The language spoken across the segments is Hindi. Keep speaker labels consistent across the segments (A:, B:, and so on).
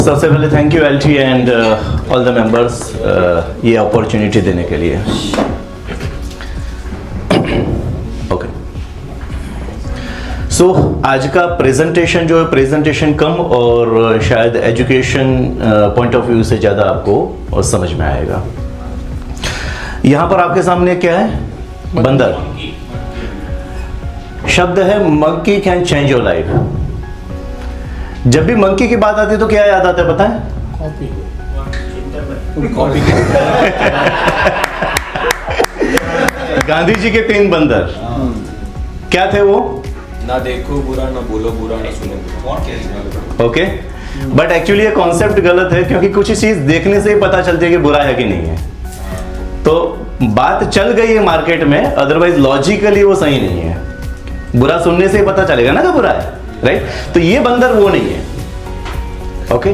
A: सबसे पहले thank you LT and all the members ये अपॉर्चुनिटी देने के लिए। ओके, सो आज का प्रेजेंटेशन जो है, प्रेजेंटेशन कम और शायद एजुकेशन पॉइंट ऑफ व्यू से ज़्यादा आपको समझ में आएगा। यहाँ पर आपके सामने क्या है? बंदर। शब्द है monkey can change your life. जब भी मंकी की बात आती है तो क्या याद आता है पता है? कॉपी। गांधी जी के 3 बंदर क्या थे वो?
B: ना देखो बुरा, ना बोलो बुरा, ना सुनो बुरा।
A: ओके, बट एक्चुअली ये कॉन्सेप्ट गलत है, क्योंकि कुछ चीज देखने से ही पता चलती है कि बुरा है कि नहीं है। तो बात चल गई है मार्केट में, अदरवाइज लॉजिकली वो सही नहीं है। बुरा सुनने से ही पता चलेगा ना कि बुरा है, राइट? तो ये बंदर वो नहीं है। ओके,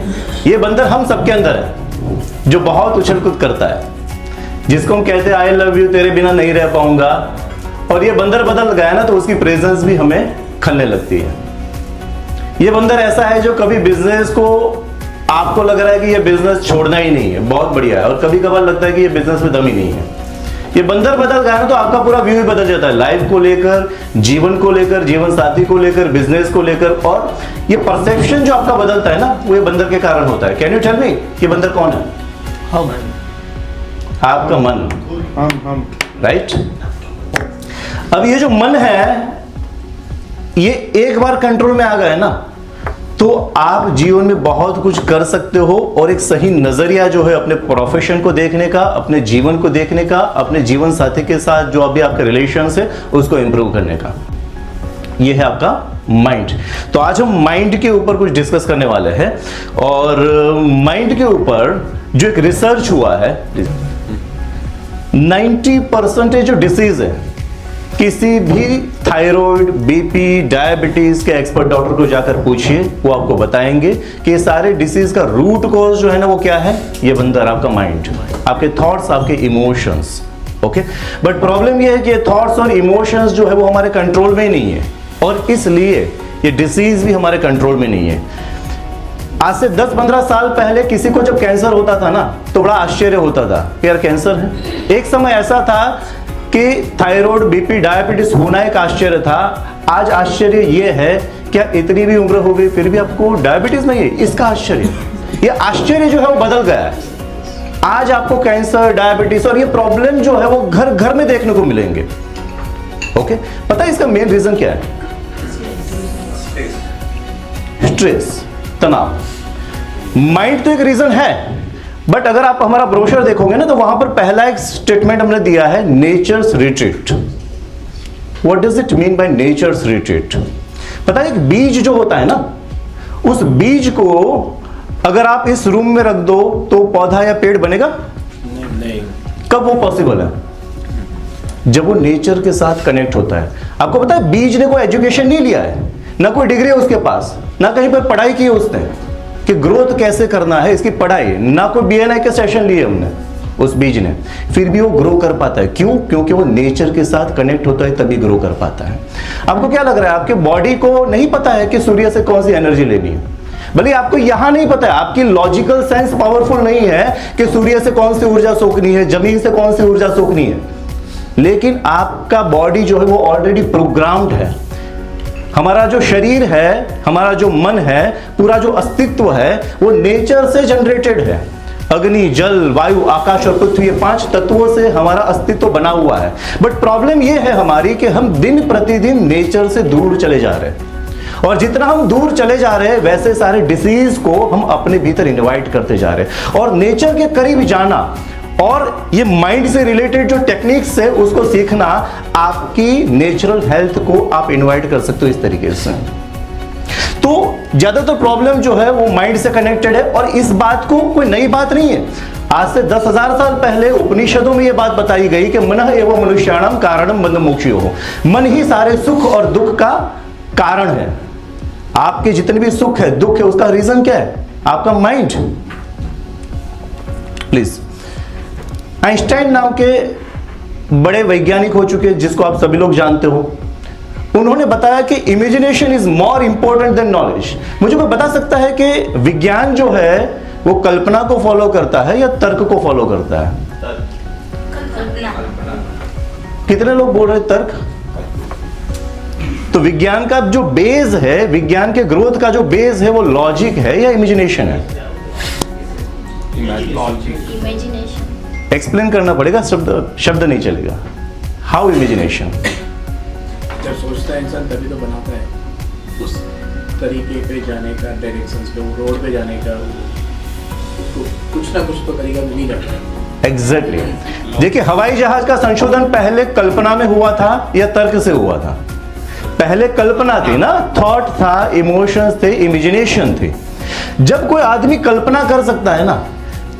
A: ये बंदर हम सबके अंदर है, जो बहुत उछल कूद करता है, जिसको हम कहते हैं आई लव यू, तेरे बिना नहीं रह पाऊंगा। और ये बंदर बदल गया ना तो उसकी प्रेजेंस भी हमें खलने लगती है। ये बंदर ऐसा है जो कभी बिजनेस को, आपको लग रहा है कि ये बिजनेस छोड़ना ही नहीं है, बहुत बढ़िया है, और कभी कभार लगता है कि ये बिजनेस में दम ही नहीं है। ये बंदर बदल गया ना तो आपका पूरा व्यू ही बदल जाता है, लाइफ को लेकर, जीवन को लेकर, जीवन साथी को लेकर, बिजनेस को लेकर। और ये परसेप्शन जो आपका बदलता है ना, वो ये बंदर के कारण होता है। कैन यू टेल मी ये बंदर कौन है?
C: हम।
A: आपका मन,
C: हम
A: राइट? अब ये जो मन है, ये एक बार कंट्रोल में आ गया है ना तो आप जीवन में बहुत कुछ कर सकते हो, और एक सही नजरिया जो है अपने प्रोफेशन को देखने का, अपने जीवन को देखने का, अपने जीवन साथी के साथ जो अभी आपके रिलेशंस है उसको इंप्रूव करने का, ये है आपका माइंड। तो आज हम माइंड के ऊपर कुछ डिस्कस करने वाले हैं। और माइंड के ऊपर जो एक रिसर्च हुआ है, 90% जो डिसीज है, किसी भी थायराइड, बीपी, डायबिटीज के एक्सपर्ट डॉक्टर को जाकर पूछिए, वो आपको बताएंगे कि ये सारे डिसीज का रूट कॉज जो है ना वो क्या है? ये बंदर, आपका माइंड, आपके थॉट्स, आपके इमोशंस। ओके, बट प्रॉब्लम ये है कि ये थॉट्स और इमोशंस जो है वो हमारे कंट्रोल में नहीं है, और इसलिए ये डिसीज भी हमारे कंट्रोल में नहीं है। आज से 10-15 साल पहले किसी को जब कैंसर होता था ना तो बड़ा आश्चर्य होता था कि यार कैंसर है। एक समय ऐसा था कि थायराइड, बीपी, डायबिटीज होना एक आश्चर्य था। आज आश्चर्य ये है क्या इतनी भी उम्र हो गई फिर भी आपको डायबिटीज नहीं है, इसका आश्चर्य। ये आश्चर्य जो है वो बदल गया है। आज आपको कैंसर, डायबिटीज और ये प्रॉब्लम जो है वो घर घर में देखने को मिलेंगे। ओके, पता है इसका मेन रीजन क्या है? स्ट्रेस, तनाव। माइंड तो एक रीजन है, बट अगर आप हमारा ब्रोशर देखोगे ना तो वहां पर पहला एक स्टेटमेंट हमने दिया है, nature's retreat. What does it mean by nature's retreat? पता है, एक बीज जो होता है ना, उस बीज को अगर आप इस रूम में रख दो तो पौधा या पेड़ बनेगा?
B: नहीं।
A: कब वो पॉसिबल है? जब वो नेचर के साथ कनेक्ट होता है। आपको पता है बीज ने कोई एजुकेशन नहीं लिया है, ना कोई डिग्री है उसके पास, ना कहीं पर पढ़ाई की है उसने कि ग्रोथ कैसे करना है, इसकी पढ़ाई, ना कोई बीएनआई के सेशन लिए हमने उस बीज ने, फिर भी वो ग्रो कर पाता है। क्यों? क्योंकि वो नेचर के साथ कनेक्ट होता है, तभी ग्रो कर पाता है। आपको क्या लग रहा है? आपके बॉडी को नहीं पता है कि सूर्य से कौन सी एनर्जी लेनी है, भले आपको यहां नहीं पता है, आपकी लॉजिकल सेंस पावरफुल नहीं है कि सूर्य से कौन सी ऊर्जा सोखनी है, जमीन से कौन सी ऊर्जा सोखनी है, लेकिन आपका बॉडी जो है वो ऑलरेडी प्रोग्राम्ड है। हमारा जो शरीर है, हमारा जो मन है, पूरा जो अस्तित्व है वो नेचर से जनरेटेड है। अग्नि, जल, वायु, आकाश और पृथ्वी, ये 5 तत्वों से हमारा अस्तित्व बना हुआ है। बट प्रॉब्लम ये है हमारी कि हम दिन प्रतिदिन नेचर से दूर चले जा रहे हैं, और जितना हम दूर चले जा रहे हैं वैसे सारे डिसीज को हम अपने भीतर इनवाइट करते जा रहे हैं। और नेचर के करीब जाना और ये माइंड से रिलेटेड जो टेक्निक्स है उसको सीखना, आपकी नेचुरल हेल्थ को आप इनवाइट कर सकते हो इस तरीके से। तो ज्यादातर प्रॉब्लम जो है वो माइंड से कनेक्टेड है, और इस बात को कोई नई बात नहीं है। आज से 10,000 साल पहले उपनिषदों में ये बात बताई गई कि मनः एवं मनुष्याणाम कारणम बंधमोक्षयोः। मन ही सारे सुख और दुख का कारण है। आपके जितने भी सुख है, दुख है, उसका रीजन क्या है? आपका माइंड। प्लीज, आइंस्टाइन नाम के बड़े वैज्ञानिक हो चुके हैं जिसको आप सभी लोग जानते हो, उन्होंने बताया कि imagination is more important than knowledge. मुझे कोई बता सकता है कि विज्ञान जो है वो कल्पना को फॉलो करता है या तर्क को फॉलो करता है? कितने लोग बोल रहे हैं तर्क? तो विज्ञान का जो बेस है, विज्ञान के ग्रोथ का जो बेस है वो लॉजिक है या इमेजिनेशन है?
C: इमेजिनेशन।
A: एक्सप्लेन करना पड़ेगा, शब्द नहीं चलेगा। How imagination?
D: जब सोचता है इंसान तभी तो बनाता है, उस तरीके पे जाने का, डायरेक्शंस पे, वो रोड पे जाने का, कुछ ना कुछ तो तरीका मिल ही जाता है।
A: एग्जैक्टली। देखिए, हवाई जहाज का संशोधन पहले कल्पना में हुआ था या तर्क से हुआ था? पहले कल्पना थी ना, थॉट था, इमोशंस थे, इमेजिनेशन थी। जब कोई आदमी कल्पना कर सकता है ना,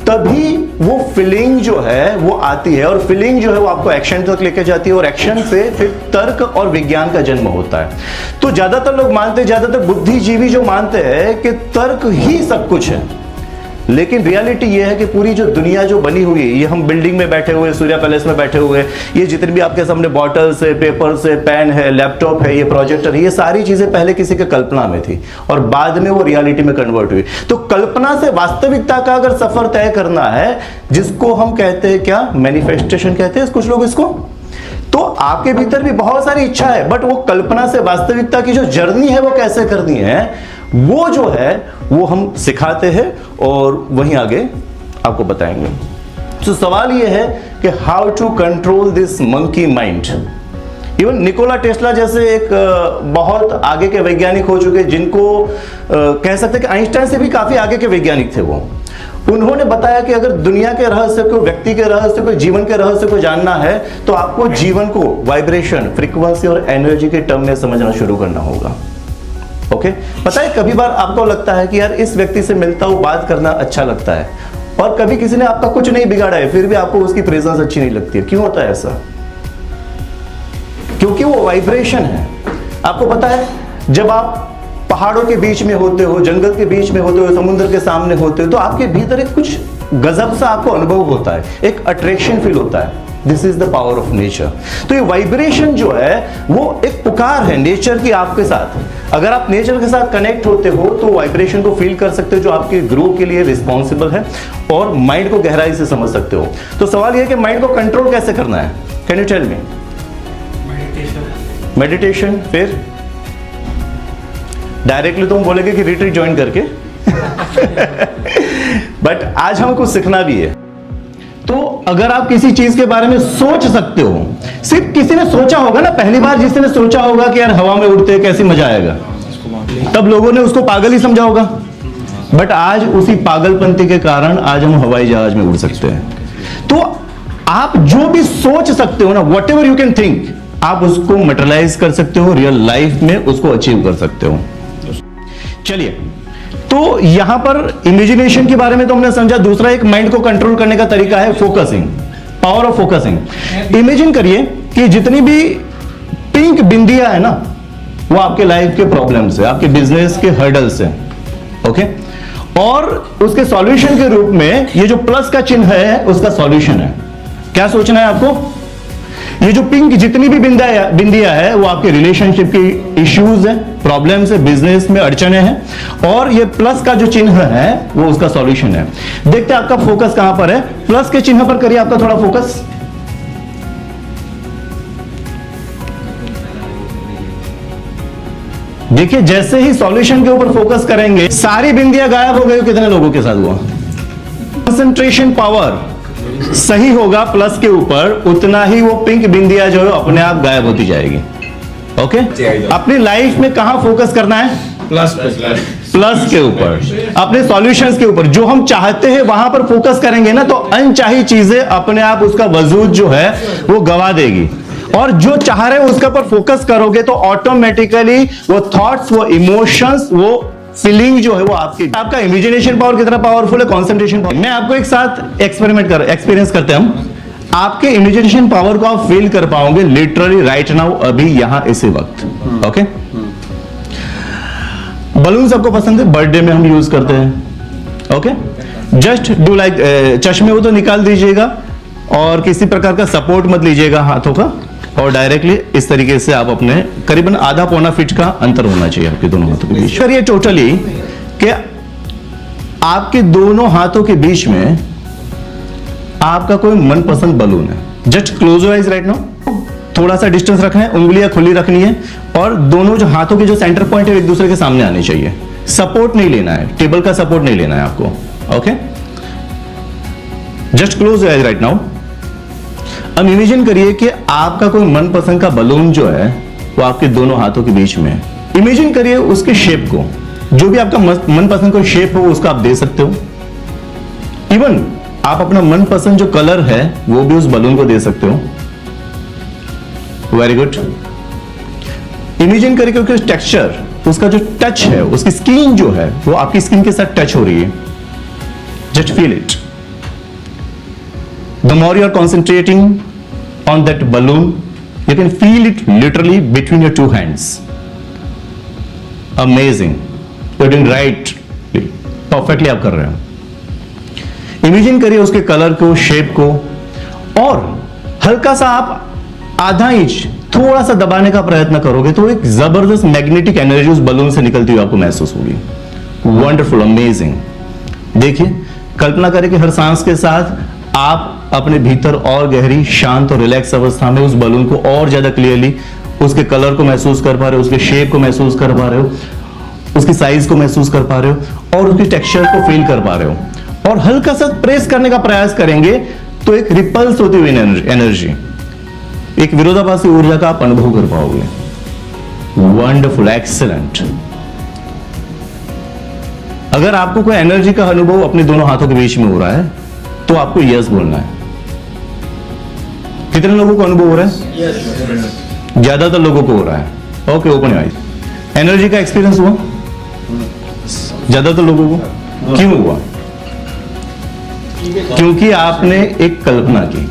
A: तभी वो फीलिंग जो है वो आती है, और फीलिंग जो है वो आपको एक्शन तक लेके जाती है, और एक्शन से फिर तर्क और विज्ञान का जन्म होता है। तो ज्यादातर लोग मानते हैं, ज्यादातर बुद्धिजीवी जो मानते हैं कि तर्क ही सब कुछ है, लेकिन रियलिटी ये है कि पूरी जो दुनिया जो बनी हुई है, ये हम बिल्डिंग में बैठे हुए, सूर्या पैलेस में बैठे हुए, ये जितने भी आपके सामने बॉटल्स है, पेपर्स है, पेन है, लैपटॉप है, ये प्रोजेक्टर है, ये सारी चीजें पहले किसी के कल्पना में थी और बाद में वो रियलिटी में कन्वर्ट हुई। तो कल्पना से वास्तविकता का अगर सफर तय करना है, जिसको हम कहते हैं क्या, मैनिफेस्टेशन कहते हैं कुछ लोग इसको, तो आपके भीतर भी बहुत सारी इच्छा है, बट वो कल्पना से वास्तविकता की जो जर्नी है वो कैसे करनी है, वो जो है वो हम सिखाते हैं और वहीं आगे आपको बताएंगे। तो सवाल ये है कि how to control this monkey mind. Even Nikola Tesla जैसे एक बहुत आगे के वैज्ञानिक हो चुके, जिनको कह सकते हैं कि आइंस्टाइन से भी काफी आगे के वैज्ञानिक थे वो, उन्होंने बताया कि अगर दुनिया के रहस्य को, व्यक्ति के रहस्य को, जीवन के रहस्य को जानना है, तो आपको जीवन को वाइब्रेशन, फ्रीक्वेंसी और एनर्जी के टर्म में समझना शुरू करना होगा। ओके, पता है कभी बार आपको लगता है कि यार इस व्यक्ति से मिलता हूं, बात करना अच्छा लगता है, और कभी किसी ने आपका कुछ नहीं बिगाड़ा है, फिर भी आपको उसकी प्रेजेंस अच्छी नहीं लगती है। क्यों होता है ऐसा? क्योंकि वो वाइब्रेशन है। आपको पता है, जब आप पहाड़ों के बीच में होते हो, जंगल के बीच में होते हो, समुद्र के सामने होते हो, तो आपके भीतर एक कुछ गजब सा आपको अनुभव होता है, एक अट्रैक्शन फील होता है। This is the power of nature. तो ये वाइब्रेशन जो है वो एक पुकार है नेचर की आपके साथ। अगर आप नेचर के साथ कनेक्ट होते हो तो वाइब्रेशन को फील कर सकते हो, जो आपके ग्रो के लिए रिस्पॉन्सिबल है, और माइंड को गहराई से समझ सकते हो। तो सवाल यह है कि माइंड को कंट्रोल कैसे करना है? Can you tell me? Meditation. फिर डायरेक्टली तो हम बोलेंगे कि रिट्रीट ज्वाइन करके बट आज हमें कुछ सीखना भी है। तो अगर आप किसी चीज के बारे में सोच सकते हो, सिर्फ किसी ने सोचा होगा ना, पहली बार जिसने ने सोचा होगा कि यार हवा में उड़ते हैं कैसी मजा आएगा, तब लोगों ने उसको पागल ही समझा होगा, बट आज उसी पागलपंती के कारण आज हम हवाई जहाज में उड़ सकते हैं। तो आप जो भी सोच सकते हो ना, what ever you can think, आप उसको मटेरियलाइज कर सकते हो, रियल लाइफ में उसको अचीव कर सकते हो। चलिए, तो यहां पर इमेजिनेशन के बारे में तो हमने समझा। दूसरा एक माइंड को कंट्रोल करने का तरीका है focusing, power of focusing. Imagine करिए कि जितनी भी पिंक बिंदियां है ना, वो आपके लाइफ के प्रॉब्लम्स है, आपके बिजनेस के हर्डल्स है, ओके, और उसके सॉल्यूशन के रूप में ये जो प्लस का चिन्ह है उसका सॉल्यूशन है। क्या सोचना है आपको? ये जो पिंक जितनी भी बिंदियां है वो आपके रिलेशनशिप की इश्यूज है, प्रॉब्लम्स है, बिजनेस में अड़चने हैं, और ये प्लस का जो चिन्ह है वो उसका सॉल्यूशन है। देखते हैं आपका फोकस कहां पर है। प्लस के चिन्ह पर करिए आपका थोड़ा फोकस। देखिए, जैसे ही सॉल्यूशन के ऊपर फोकस करेंगे, सारी बिंदियां गायब हो गई। कितने लोगों के साथ हुआ? कंसंट्रेशन पावर सही होगा प्लस के ऊपर, उतना ही वो पिंक बिंदिया जो है अपने आप गायब होती जाएगी। ओके, अपनी लाइफ में कहां फोकस करना है? प्लस के ऊपर, अपने सॉल्यूशंस के ऊपर। जो हम चाहते हैं वहां पर फोकस करेंगे ना, तो अनचाही चीजें अपने आप उसका वजूद जो है वो गवा देगी, और जो चाह रहे हो उसके ऊपर फोकस करोगे तो ऑटोमेटिकली वो थॉट्स, वो इमोशंस, वो फीलिंग जो है वो आपका इमेजिनेशन पावर कितना पावरफुल है, कंसंट्रेशन पावर। मैं आपको एक साथ एक्सपीरियंस करते हैं हम। आपके इमेजिनेशन पावर को आप फील कर पाओगे लिटरली राइट नाउ, अभी यहां इसी वक्त। ओके, बलून आपको पसंद है, बर्थडे में हम यूज करते हैं। ओके, जस्ट डू लाइक, चश्मे वो तो निकाल दीजिएगा और किसी प्रकार का सपोर्ट मत लीजिएगा हाथों का। और डायरेक्टली इस तरीके से आप अपने करीबन आधा पौना फीट का अंतर होना चाहिए आपके दोनों हाथों के बीच। करिए टोटली कि आपके दोनों हाथों के बीच में आपका कोई मनपसंद बलून है। Just close your eyes right now, थोड़ा सा डिस्टेंस रखना है, उंगलियां खुली रखनी है और दोनों जो हाथों के जो सेंटर पॉइंट है एक दूसरे के सामने आने चाहिए। सपोर्ट नहीं लेना है, टेबल का सपोर्ट नहीं लेना है आपको। Okay, just close your eyes right now. अब इमेजिन करिए कि आपका कोई मनपसंद का बलून जो है वो आपके दोनों हाथों के बीच में है। इमेजिन करिए उसके शेप को, जो भी आपका मनपसंद कोई शेप हो उसका आप दे सकते हो। इवन आप अपना मनपसंद जो कलर है वो भी उस बलून को दे सकते हो। Very good. इमेजिन करके उसका टेक्सचर, उसका जो टच है, उसकी स्किन जो है वो आपकी स्किन के साथ टच हो रही है। Just feel it. The more you are concentrating on that balloon, you can feel it literally between your two hands. Amazing, you are doing right, perfectly आप कर रहे हो। इमेजिन करिए उसके कलर को, शेप को, और हल्का सा आप आधा इंच थोड़ा सा दबाने का प्रयत्न करोगे तो एक जबरदस्त मैग्नेटिक एनर्जी उस बलून से निकलती हुई आपको महसूस होगी। Wonderful, amazing. देखिए, कल्पना करें कि हर सांस के साथ आप अपने भीतर और गहरी, शांत और रिलैक्स अवस्था में उस बलून को और ज्यादा क्लियरली, उसके कलर को महसूस कर पा रहे हो, उसके शेप को महसूस कर पा रहे हो, उसकी साइज को महसूस कर पा रहे हो और उसकी टेक्सचर को फील कर पा रहे हो। और हल्का सा प्रेस करने का प्रयास करेंगे तो एक रिपल्स होती हुई एनर्जी, एक विरोधाभासी ऊर्जा का आप अनुभव कर पाओगे। Wonderful, excellent. अगर आपको कोई एनर्जी का अनुभव अपने दोनों हाथों के बीच में हो रहा है तो आपको यस बोलना है। कितने लोगों को अनुभव हो रहा है? ज्यादातर लोगों को हो रहा है। Okay, open your eyes. Energy का एक्सपीरियंस हुआ ज्यादातर लोगों को। क्यों हुआ? क्योंकि आपने एक कल्पना की,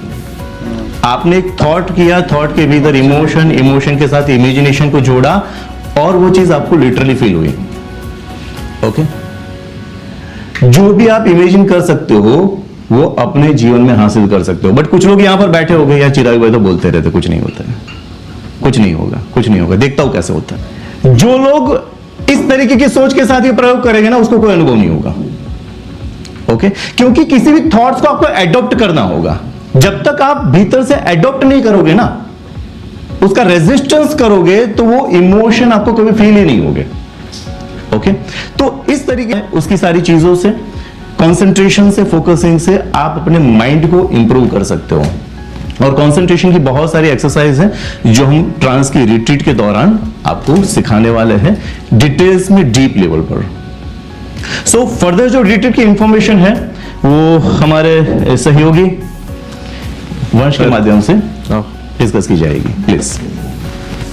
A: आपने एक थॉट किया, थॉट के भीतर इमोशन, इमोशन के साथ इमेजिनेशन को जोड़ा और वो चीज आपको लिटरली फील हुई। ओके, जो भी आप इमेजिन कर सकते हो वो अपने जीवन में हासिल कर सकते हो। बट कुछ लोग यहां पर बैठे हो गए या चिराग भाई तो बोलते रहते कुछ नहीं होता है, कुछ नहीं होगा, कुछ नहीं होगा, देखता हूं कैसे होता है। जो लोग इस तरीके की सोच के साथ ये प्रयोग करेंगे ना उसको कोई अनुभव नहीं होगा। ओके, क्योंकि किसी भी थॉट्स को आपको एडॉप्ट करना होगा। जब तक आप भीतर से एडॉप्ट नहीं करोगे ना, उसका रेजिस्टेंस करोगे तो वो इमोशन आपको कभी फील ही नहीं होगे। ओके, तो इस तरीके उसकी सारी चीजों से, कंसंट्रेशन से, फोकसिंग से आप अपने माइंड को इंप्रूव कर सकते हो। और कंसंट्रेशन की बहुत सारी एक्सरसाइज है जो हम ट्रांस की रिट्रीट के दौरान आपको सिखाने वाले हैं डिटेल्स में, डीप लेवल पर। सो फर्दर जो रिट्रीट की इंफॉर्मेशन है वो हमारे सहयोगी वंश के माध्यम से डिस्कस की जाएगी। Please.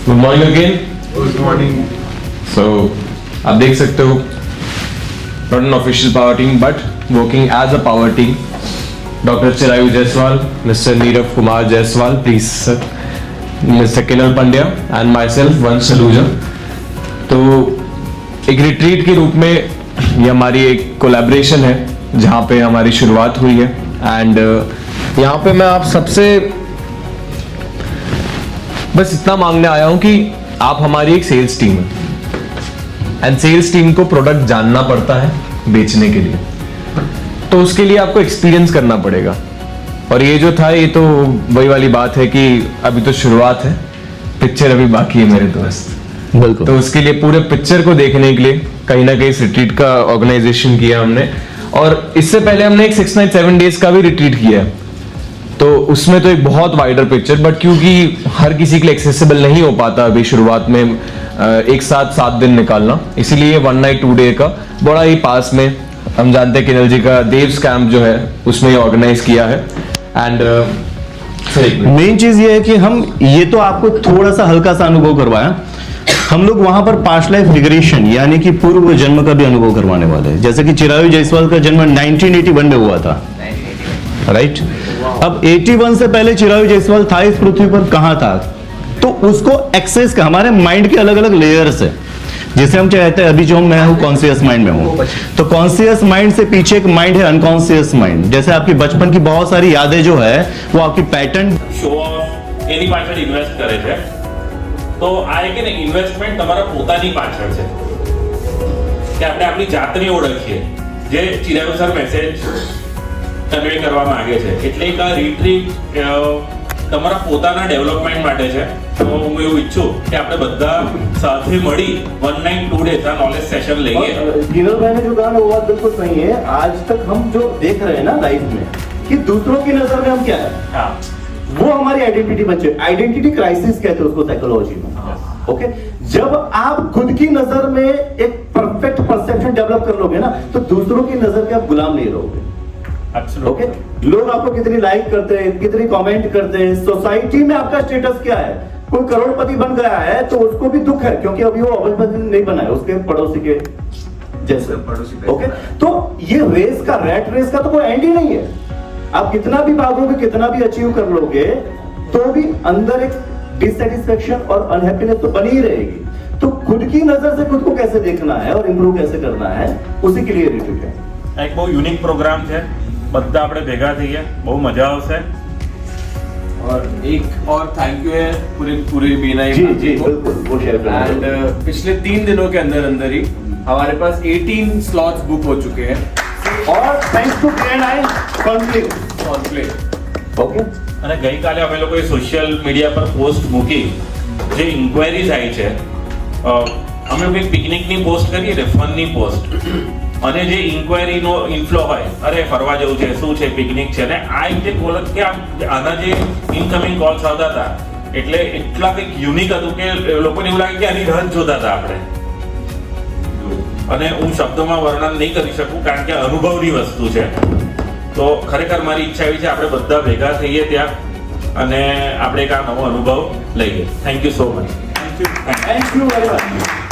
B: Good morning again. Good morning. So आप देख सकते हो, not an official power team but working as a power team. Doctor Chirayu Jaiswal, mister Nirav Kumar Jaiswal, please sir, mister Kinal Pandya and my self वंश सलूजा। तो एक रिट्रीट के रूप में ये हमारी एक कोलैबोरेशन है जहाँ पे हमारी शुरुआत हुई है। एंड यहाँ पे मैं आप सबसे बस इतना मांगने आया हूँ कि आप हमारी एक सेल्स टीम है एंड सेल्स टीम को प्रोडक्ट जानना पड़ता है बेचने के लिए, तो उसके लिए आपको एक्सपीरियंस करना पड़ेगा। और ये जो था ये तो वही वाली बात है कि अभी तो शुरुआत है, पिक्चर अभी बाकी है मेरे दोस्त।
A: बिल्कुल।
B: तो उसके लिए पूरे पिक्चर को देखने के लिए कहीं ना कहीं इस रिट्रीट का ऑर्गेनाइजेशन किया हमने। और इससे पहले हमने एक 6 नाइट 7 डेज का भी रिट्रीट किया है, तो उसमें तो एक बहुत वाइडर पिक्चर, बट क्योंकि हर किसी के लिए एक्सेसिबल नहीं हो पाता अभी शुरुआत में एक साथ 7 दिन निकालना, इसीलिए 1 नाइट 2 डे का बड़ा ही पास में हम जानते हैं किनल जी का देव्स कैंप जो है उसमें ऑर्गेनाइज किया है। एंड
A: मेन चीज ये है कि हम ये तो आपको थोड़ा सा हल्का सा अनुभव करवाया, हम लोग वहां पर पास्ट लाइफ रिग्रेशन यानी कि पूर्व जन्म का भी अनुभव करवाने वाले हैं। जैसे कि चिरायु जायसवाल का जन्म 1981 में हुआ था, राइट? अब 81 से पहले चिरायु जायसवाल था इस पृथ्वी पर, कहां था? तो उसको एक्सेस का हमारे माइंड के अलग अलग लेयर्स है, जिसे हम कहते हैं अभी जो मैं हूं कॉन्शियस माइंड में हूं, तो कॉन्शियस माइंड से पीछे एक माइंड है अनकॉन्शियस माइंड। जैसे आपकी बचपन की बहुत सारी यादें जो है वो आपकी पैटर्न
E: शो ऑफ એની પાછળ ઇન્વેસ્ટ કરે છે. તો આ એક ને ઇન્વેસ્ટમેન્ટ તમારા પોતાની પાછળ છે કે આપણે આપણી જાતને ઓળખીએ, જે ચિરાયુ સર મેસેજ કન્વે કરવા માંગે છે. એટલે એક આ રિટ્રીટ તમારા પોતાના ડેવલપમેન્ટ માટે છે. તો હું એવું ઈચ્છું કે આપણે બધા સાથે મળી 1 નાઇટ 2 डेज का नॉलेज सेशन लेंगे.
A: गिनल भाई ने जो कहा ना वो बात बिल्कुल सही है. आज तक हम जो देख रहे हैं ना लाइफ में कि दूसरों की नजर में हम क्या है,
E: हाँ,
A: वो हमारी आइडेंटिटी बन जाए. आइडेंटिटी क्राइसिस कहते हैं उसको साइकोलॉजी में. ओके, जब आप खुद की नजर में एक परफेक्ट परसेप्शन डेवलप कर लोगे ना, तो दूसरों की नजर के आप गुलाम नहीं रहोगे. ओके, लोग आपको कितनी लाइक करते हैं, कितनी कमेंट करते हैं, सोसाइटी में आपका स्टेटस क्या है. कोई करोड़पति बन गया है तो उसको भी दुख है, क्योंकि अभी वो अरबपति नहीं बना है, उसके पड़ोसी के जैसे. ओके, तो ये रेस का, रैट रेस का तो कोई एंड ही नहीं है. आप कितना भी भागोगे, कितना भी अचीव कर लोगे, तो भी अंदर एक डिससेटिस्फेक्शन और अनहैप्पीनेस तो बनी ही रहेगी. तो खुद की नजर से खुद को कैसे देखना है और इम्प्रूव कैसे करना है, उसी के लिए रिट्रीट है.
E: એક બહુ યુનિક પ્રોગ્રામ છે. બધા આપણે ભેગા થઈએ, બહુ મજા આવશે.
B: और एक और थैंक यू है पूरे बीना
A: जी जी बिल्कुल, वो शेयर करना.
B: एंड पिछले 3 दिनों के अंदर ही हमारे पास 18 स्लॉट्स बुक हो चुके हैं
A: और thanks to K9 conflict. Okay,
E: અને ગઈકાલે અમે લોકોએ સોશિયલ મીડિયા પર પોસ્ટ મૂકી જે ઇન્ક્વાયરીઝ આવી છે. અમે લોકો એક પિકનિકની પોસ્ટ કરીએ ને, ફનની પોસ્ટ, અને જે ઇન્ક્વાયરીનો ઇન્ફ્લો હોય, અરે ફરવા જવું છે, શું છે, પિકનિક છે, ને આ એક જે કોલ કે આના જે ઇનકમિંગ કોલ્સ આવતા હતા, એટલે એટલા કંઈક યુનિક હતું કે લોકોને એવું લાગે કે આની રાહ જ જોતા હતા આપણે. અને હું શબ્દોમાં વર્ણન નહીં કરી શકું કારણ કે અનુભવની વસ્તુ છે. તો ખરેખર મારી ઈચ્છા એવી છે આપણે બધા ભેગા થઈએ ત્યાં અને આપણે એક આ નવો અનુભવ લઈએ. Thank you so much.
A: Thank you very much.